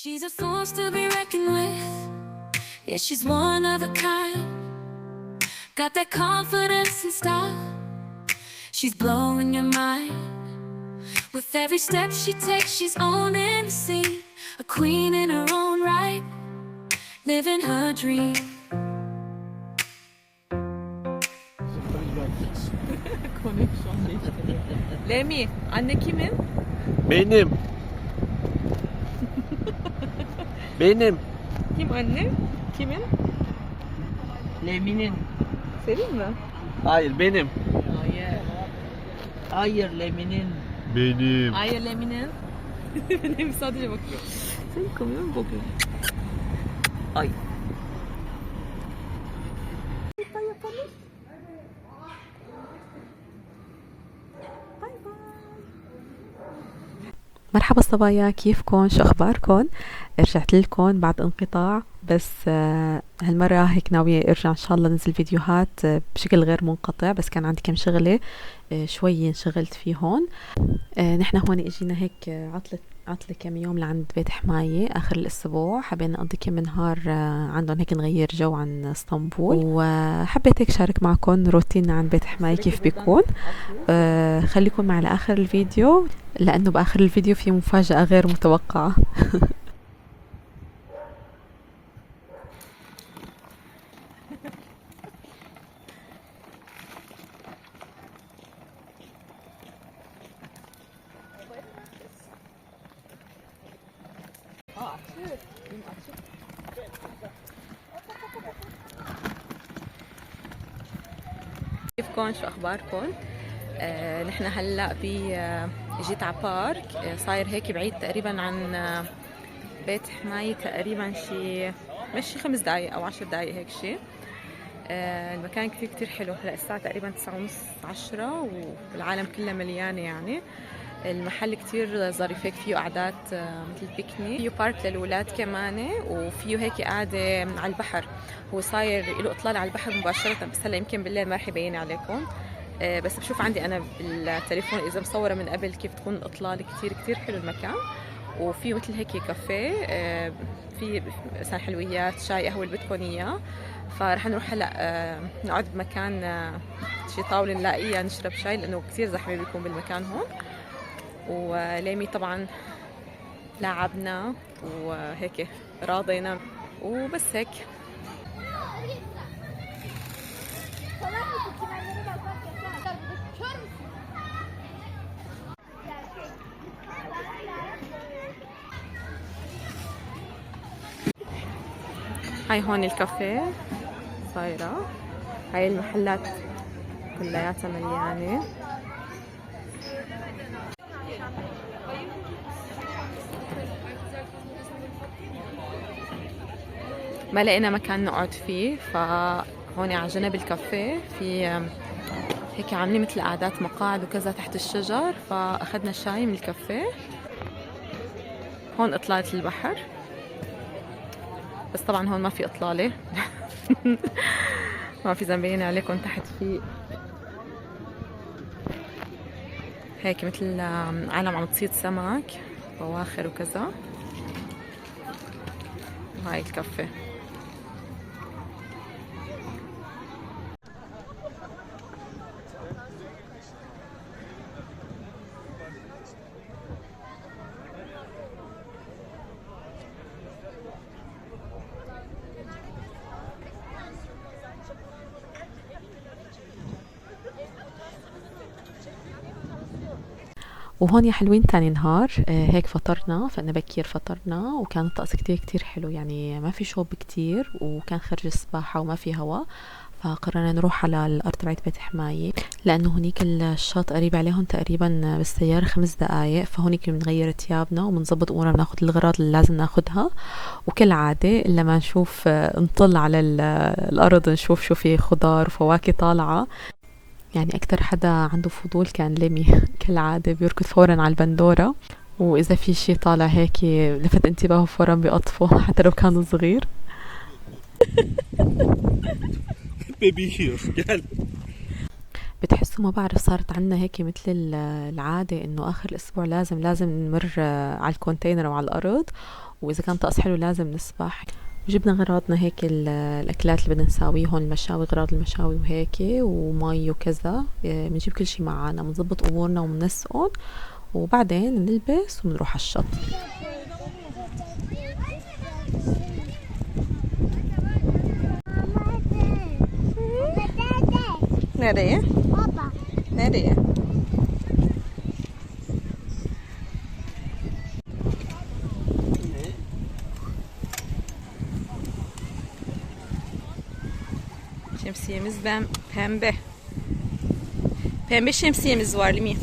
She's a force to be reckoned with. Yeah, she's one of a kind. Got that confidence and style. She's blowing your mind. With every step she takes, she's owning the scene. A queen in her own right, living her dream. Konuyu şu an değiştiriyor. Lemi, anne kimin? Benim. Benim. Kim anne? Kimin? Lemi'nin. Senin mi? Hayır benim. Hayır. Hayır Lemi'nin. Benim. Hayır Lemi'nin. Lemi sadece bakıyor. Sen yıkamıyor mu bakıyor? Ay. مرحبا صبايا، كيفكن؟ شو اخباركن؟ رجعت لكم بعد انقطاع، بس هالمرة هيك ناوية ارجع ان شاء الله ننزل فيديوهات بشكل غير منقطع، بس كان عندي كم شغلة شوي انشغلت فيهون. نحن هون اجينا هيك عطلة كم يوم لعند بيت حماية آخر الأسبوع، حبينا نقضي كم نهار عندهم هيك نغير جو عن اسطنبول، وحبيت هيك شارك معكم روتين عند بيت حماية كيف بيكون. خليكم معي لآخر الفيديو، لأنه بآخر الفيديو في مفاجأة غير متوقعة. كيفكن؟ شو اخباركن؟ نحن هلا جيت على بارك صاير هيك بعيد تقريبا عن بيت حماية، تقريبا شي مشي 5 دقايق او 10 دقايق هيك شي. المكان كتير حلو. هلا الساعة تقريبا 9:30 10 والعالم كله مليانة يعني. المحل كتير ظريف، هيك فيه قعدات مثل بيكنيك، فيه بارك للولاد كمان، وفيه هيك قاعدة على البحر. هو صاير له إطلالة على البحر مباشرة، بس هلا يمكن بالليل ما رح يبين عليكم. بس بشوف عندي أنا بالتليفون إذا مصورة من قبل كيف تكون الإطلالة. كتير حلو المكان، وفيه مثل هيك كافيه، في مثلا حلويات، شاي، قهوة اللي بدكم إياه. فرح نروح هلا نقعد بمكان شي طاولة نلاقيها نشرب شاي، لأنه كتير زحمة بيكون بالمكان هون. وليمي طبعا لعبنا وهيك راضينا وبس هيك. هاي هون الكافيه صايرة، هاي المحلات كلياتها مليانة. ما لقينا مكان نقعد فيه، فهون على جنب الكافيه في هيك عاملين مثل قعدات مقاعد وكذا تحت الشجر، فأخذنا شاي من الكافيه. هون إطلالة البحر، بس طبعا هون ما في إطلالة. ما في زنبين عليكم. تحت في هيك مثل عالم عم تصيد سمك، بواخر وكذا. وهاي الكافيه. وهون يا حلوين تاني نهار هيك فطرنا، فإنه بكير فطرنا، وكان الطقس كتير حلو، يعني ما في شوب كتير، وكان خرج السباحة وما في هوا. فقررنا نروح على الأرض تبعت بيت حماية، لأنه هنيك الشاطئ قريب عليهم تقريبا بالسيارة 5 دقايق. فهونيك بنغير تيابنا وبنظبط أمورنا، بناخد الأغراض اللي لازم ناخدها، وكالعادة إلا ما نشوف نطل على الأرض نشوف شو في خضار وفواكه طالعة. يعني أكتر حدا عنده فضول كان ليمي. كالعادة بيركض فورا على البندورة، وإذا في شي طالع هيك لفت انتباهه فورا بيقطفه حتى لو كان صغير. Baby here. gel. بتحسوا ما بعرف صارت عنا هيك مثل العادة إنه آخر الأسبوع لازم نمر على الكونتينر وعلى الأرض، وإذا كان طقس حلو لازم نسبح. جبنا غراضنا هيك الأكلات اللي بدنا نساويه هون، المشاوي، غراض المشاوي وهيك، ومي وكذا. بنجيب كل شي معنا، بنظبط أمورنا وبنسقن، وبعدين بنلبس وبنروح على الشط. Nereye? Baba. Nereye? Şemsiyemiz pembe. Pembe şemsiyemiz var Limi.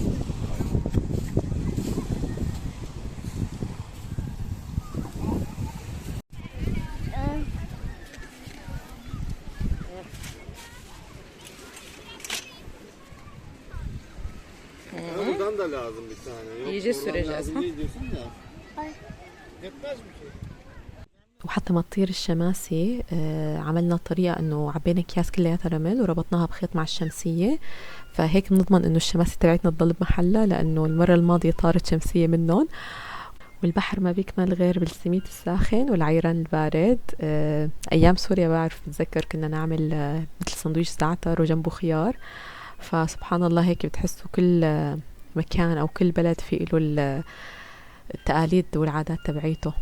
Buradan da lazım bir tane. Yok, İyice oradan süreceğiz, lazım ha? değil diyorsun ya. Yetmez mi ki? وحتى ما تطير الشماسي عملنا طريقة انه عبينا اكياس كلياتها رمل وربطناها بخيط مع الشمسية، فهيك بنضمن انه الشماسي تبعتنا تضل بمحلها، لانه المرة الماضية طارت شمسية منهم. والبحر ما بيكمل غير بالسميد الساخن والعيران البارد. ايام سوريا بعرف بتذكر كنا نعمل مثل سندويش زعتر وجنبه خيار. فسبحان الله هيك بتحسوا كل مكان او كل بلد في له التقاليد والعادات تبعيته.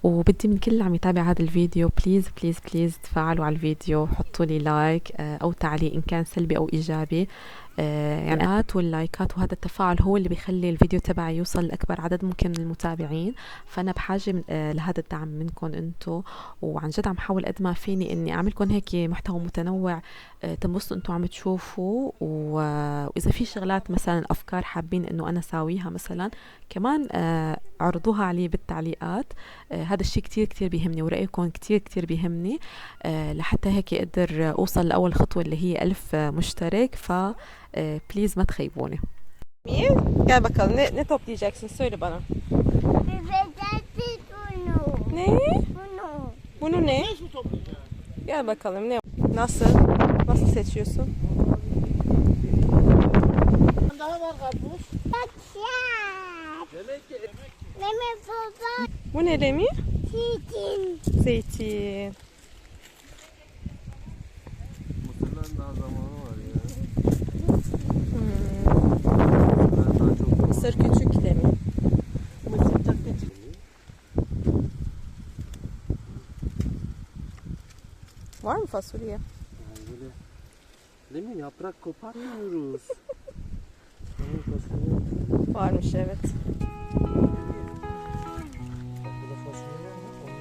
وبدي من كل اللي عم يتابع هذا الفيديو بليز بليز بليز تفاعلوا على الفيديو، حطوا لي لايك او تعليق ان كان سلبي او ايجابي. يعني واللايكات وهذا التفاعل هو اللي بيخلي الفيديو تبعي يوصل لأكبر عدد ممكن من المتابعين. فأنا بحاجة لهذا الدعم منكم انتو، وعن جد عم حاول قد ما فيني اني اعملكم هيك محتوى متنوع تنبسطوا انتو عم تشوفوا. واذا في شغلات مثلا افكار حابين انه انا ساويها مثلا كمان عرضوها علي بالتعليقات. هذا الشيء كتير كتير بيهمني، ورأيكم كتير كتير بيهمني لحتى هيك اقدر اوصل لأول خطوة اللي هي 1000 مشترك. ف بليز ما تخيبوني. Gel bakalım ne toplayacaksın söyle bana. Bebekler bunu. Ne? Bunu. Bunu ne? Gel bakalım ne? Nasıl? Nasıl seçiyorsun? Bakşar. Demek baba. Bu ne Remi? Çiğdin. Zeytin. Mısırların daha zamanı var ya. Ben Hmm. daha çok Mısır küçük Remi. Mısır çok küçük. Var mı fasulye? Yani böyle değil mi? Yaprak koparmıyoruz. Tamam, fasulye. Varmış evet. Burada fasulye var mı?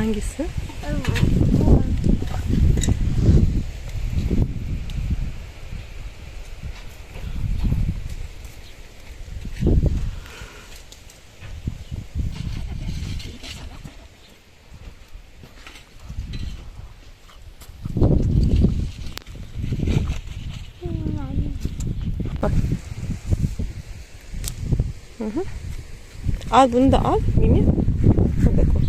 Hangisi? Al bunu da al Mimi. Burada koy.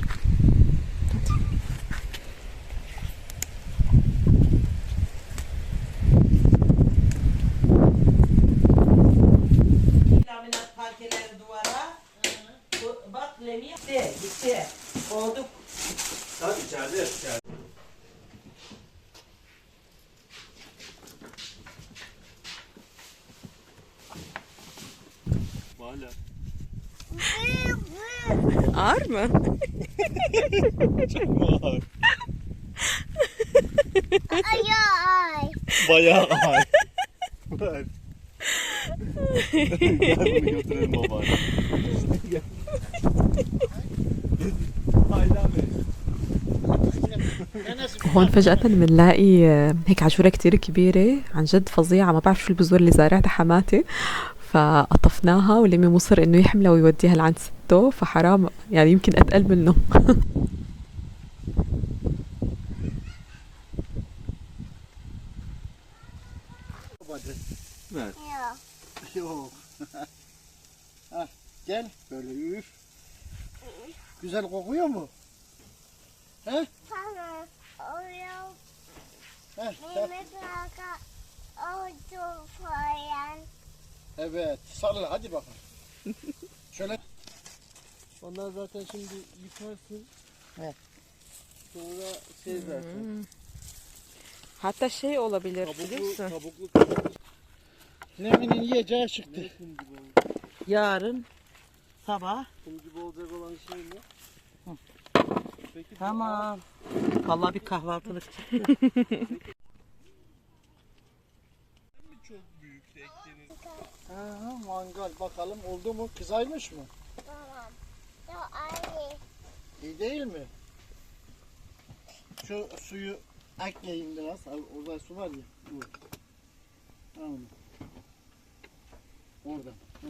Laminat parkeleri duvara. Bak Lemi gitti. Oldu. Hadi içeride. Hala. Ağır mı? Ağır. Ay ay. Bayağı ağır. Ver. Gel bunu götürelim babaanne. Gel. Hayda be. هون فجأة بنلاقي هيك عجورة كتير كبيرة عن جد فظيعة، ما بعرف شو البذور اللي زارعتها حماتي، فقطفناها ولمي مصر انه يحملها ويوديها لعند سته، فحرام يعني يمكن اتقل منه. Ver. Yok. Yok. Hah, gel böyle üf. Güzel kokuyor mu? He? Sana oluyor. Heh, Mehmet Hakan oldu falan. evet. Sarıl hadi bakalım. Şöyle. Onlar zaten şimdi yıkarsın. He. Sonra şey zaten. Hatta şey olabilir Kabuklu, bilirsin. kabuklu. Lemi'nin yiyeceği çıktı. Ne kum gibi oldu? Yarın sabah. Kum gibi olacak olan şey ne? Peki bu Tamam. Vallahi bir kahvaltılık çıktı. çok büyük ektiğiniz. Ha, mangal bakalım oldu mu? Kızarmış mı? Tamam. Yok anne. İyi değil mi? Şu suyu ekleyin biraz. Orada su var ya. Bu. Tamam. Oradan. Hı.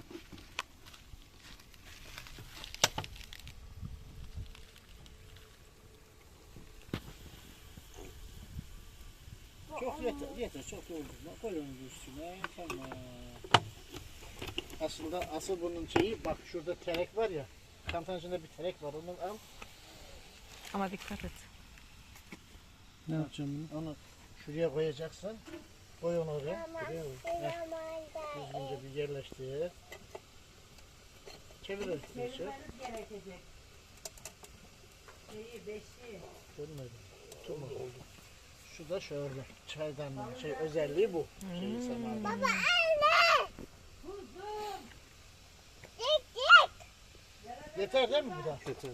Çok yeter çok oldu. Koy onu üstüne, tamam. Asıl bunun şeyi, bak şurada terek var ya, tam içinde bir terek var, onu al. Ama dikkat et. Ne yapacağım bunu? Onu şuraya koyacaksın, koy onu oraya. Tamam. Buraya koy. Heh, düzgünce bir yerleştir. Çevir öyle. Görmedim. Tamam oldu. Şu da şöyle, çaydanlığın özelliği bu. Şeyi sana. Baba anne. Git git. Yeter değil mi bu da? Yeter.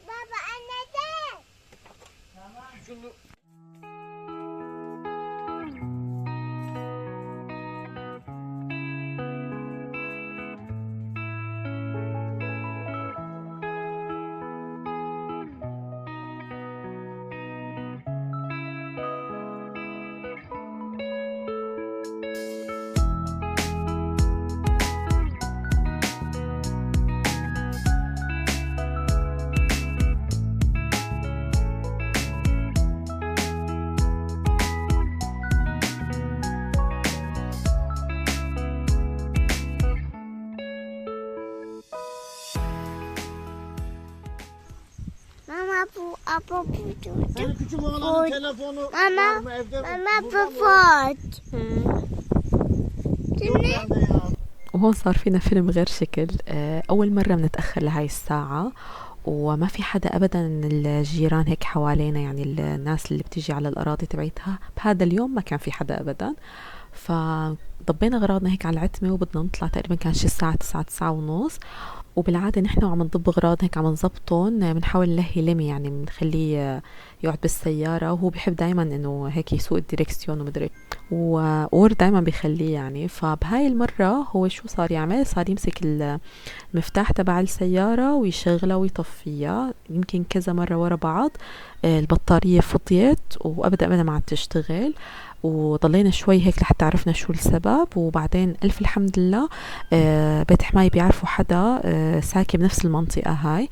Baba anne de. Şunu Mama bu apa bu. senin küçük oğlanın telefonu var Mama. mı evde? Mama Burada bu mı? fort. Yok bende ya. وهون صار فينا فيلم غير شكل. أول مرة بنتأخر لهاي الساعة وما في حدا أبدا من الجيران هيك حوالينا، يعني الناس اللي بتيجي على الأراضي تبعتها بهذا اليوم ما كان في حدا أبدا. فضبينا غراضنا هيك على العتمة وبدنا نطلع، تقريبا كان شي الساعة 9 9:30، وبالعادة نحن وعم نضب أغراض هيك عم نظبطن بنحاول نلهي لمي، يعني بنخليه يقعد بالسيارة، وهو بحب دايما إنه هيك يسوق الديركسيون ومدري، وور دايما بيخليه يعني. فبهاي المرة هو شو صار يعمل؟ صار يمسك المفتاح تبع السيارة ويشغلها ويطفيها يمكن كذا مرة ورا بعض. البطارية فضيت وأبدا ما عاد تشتغل، وضلينا شوي هيك لحتى عرفنا شو السبب. وبعدين ألف الحمد لله بيت حماية بيعرفوا حدا ساكن بنفس المنطقة هاي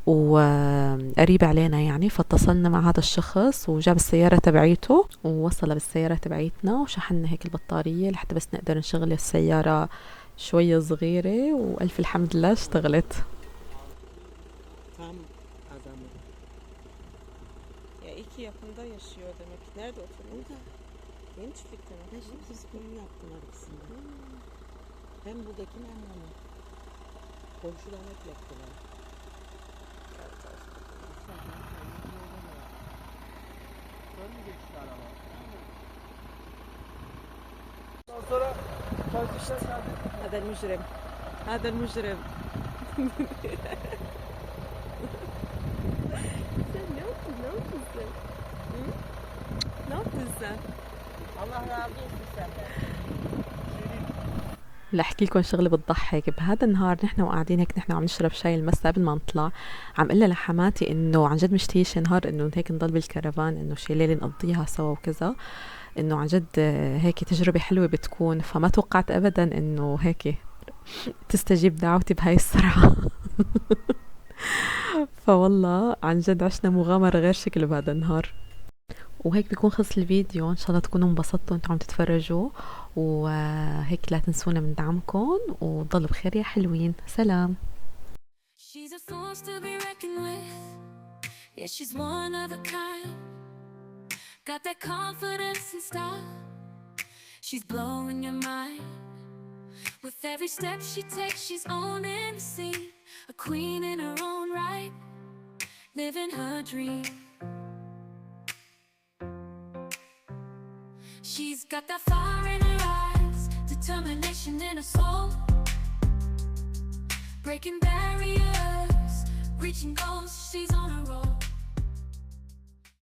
وقريب علينا يعني، فاتصلنا مع هذا الشخص وجاب السيارة تبعيته ووصل بالسيارة تبعيتنا وشحنا هيك البطارية لحتى بس نقدر نشغل السيارة شوية صغيرة، وألف الحمد لله اشتغلت. Tam adamı. Ya iki yakında yaşıyor demek. Nerede oturuyor? Burada. Yeni çiftlikte mi? Ben şimdi biz bunu yaptım ikisini. Hem buradakini hem onu. Komşular hep yaptılar. Ondan sonra tartışlar geldi. هذا المجرم هذا المجرم sen ne yaptın sen? Hı? Ne yaptın sen? Allah razı olsun senden. رح احكي لكم شغله بتضحك. بهذا النهار نحن وقاعدين هيك نحن عم نشرب شاي المساء قبل ما نطلع، عم قلها لحماتي انه عن جد مشتهيه شي نهار انه هيك نضل بالكرفان، انه شي ليله نقضيها سوا وكذا، انه عن جد هيك تجربه حلوه بتكون. فما توقعت ابدا انه هيك تستجيب دعوتي بهاي السرعه. فوالله عن جد عشنا مغامره غير شكل بهذا النهار. وهيك بيكون خلص الفيديو، ان شاء الله تكونوا انبسطتوا انتوا عم تتفرجوا، وهيك لا تنسونا من دعمكم وضلوا بخير يا حلوين. سلام. She's a force to be reckoned with. Yeah, she's one of a kind. Got that confidence and style. She's blowing your mind. With every step she takes, she's owning the scene. A queen in her own right, living her dream. She's got that fire in her eyes, determination in her soul, breaking bad